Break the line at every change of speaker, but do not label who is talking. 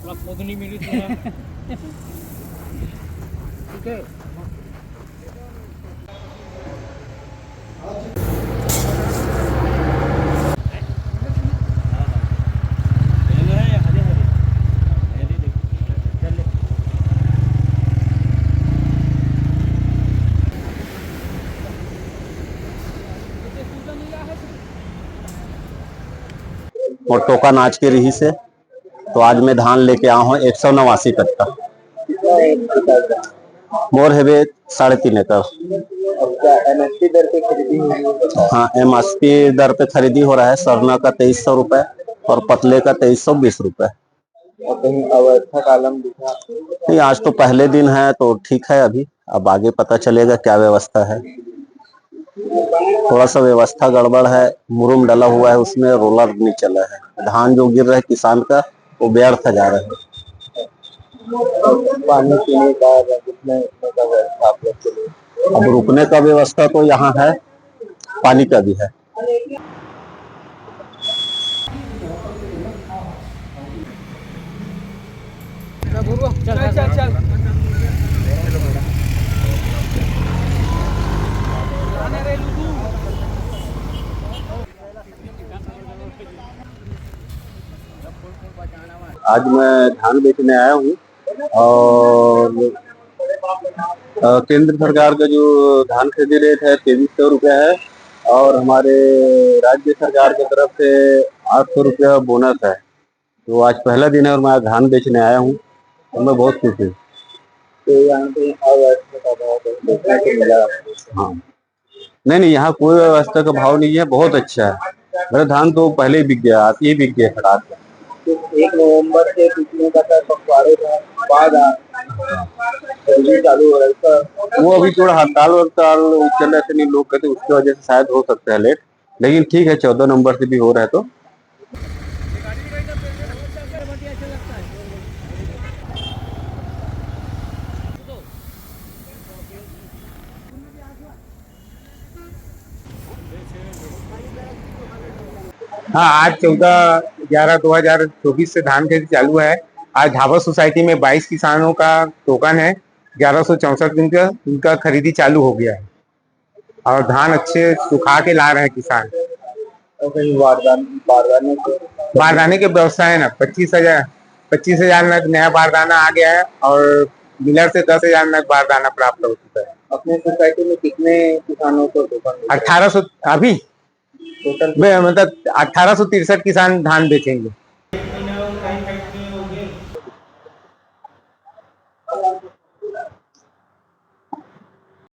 मोदनी मिली ठीक है।
और टोकन आज के रही से तो आज मैं धान लेके आया हूँ 189 कट्टा। मोर हेवे 3.5 एकड़।
एमएसपी दर पे खरीदी हुई है?
हाँ, एमएसपी दर पे खरीदी हो रहा है। सरना का 2300 रुपए और पतले का 2320 रुपए।
और कहीं अवस्था कालम दिखा?
नहीं, आज तो पहले दिन है तो ठीक है। अभी अब आगे पता चलेगा क्या व्यवस्था है। थोड़ा सा व्यवस्था गड़बड़ है, मुरुम डला हुआ है, उसमें रोलर नहीं चला है। धान जो गिर रहा है किसान का वो व्यर्थ जा रहा है।
पानी पीने का रुकने का व्यवस्था आप लोग के लिए?
अब रुकने का व्यवस्था तो यहाँ है, पानी का भी है।
चल चल चल
आज मैं धान बेचने आया हूँ और केंद्र सरकार का जो धान खरीदी रेट है 2300 रुपया है और हमारे राज्य सरकार की तरफ से 800 रुपया बोनस है। तो आज पहला दिन है और मैं आज धान बेचने आया हूँ और मैं बहुत खुश हूँ।
तो यहाँ पे अवस्था का भाव देखने को मिला आपको?
हाँ, नहीं, यहाँ कोई व्यवस्था का भाव नहीं है, बहुत अच्छा है। मेरा धान तो पहले ही बिक गया, आज ही बिक गया खटाक का।
तो 1 नवंबर से पिछले का पखवाड़े का बाद खरीदी चालू हो रहा है।
वो अभी थोड़ा हड़ताल चल रहे थे, नहीं लोग कहते उसकी वजह से शायद हो सकता है लेट, लेकिन ठीक है 14 नंबर से भी हो रहा है तो।
हाँ, आज 14/11/2024 से धान खेती चालू है। आज झाबा सोसाइटी में 22 किसानों का टोकन है। 1164 दिन का उनका खरीदी चालू हो गया है और धान अच्छे सुखा के ला रहे हैं किसान।
और कहीं
बारदाने के व्यवस्था है ना, 25,000 नग नया बारदाना आ गया है और मिलर से 10,000 नग बारदाना प्राप्त हो चुका है।
अपने सोसाइटी में कितने किसानों को टोकन?
1800 अभी
टोटल
मतलब 1863 किसान धान बेचेंगे।